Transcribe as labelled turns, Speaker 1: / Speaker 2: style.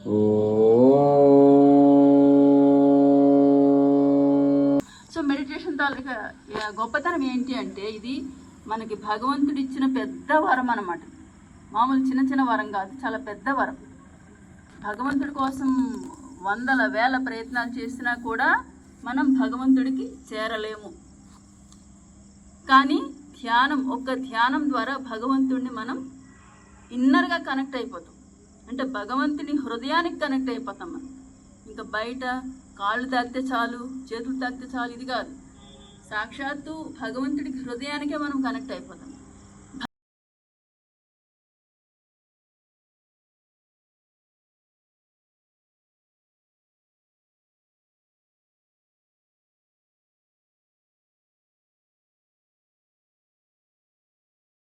Speaker 1: So meditation తాలూకా గొప్పతనం ఏంటి అంటే ఇది మనకి భగవంతుడు ఇచ్చిన పెద్ద వరం అన్నమాట. మామూలు చిన్న చిన్న వరం కాదు, చాలా పెద్ద వరం. భగవంతుడి కోసం వందల వేల ప్రయత్నాలు చేసినా కూడా మనం భగవంతుడికి చేరలేము. కానీ ఒక్క ధ్యానం ద్వారా భగవంతుడిని మనం ఇన్నర్గా కనెక్ట్ అయిపోతాం. అంటే భగవంతుని హృదయానికి కనెక్ట్ అయిపోతాం మనం. ఇంకా బయట కాళ్ళు తాకితే చాలు, చేతులు తాకితే చాలు ఇది కాదు. సాక్షాత్తు భగవంతుడికి హృదయానికే మనం కనెక్ట్ అయిపోతాం.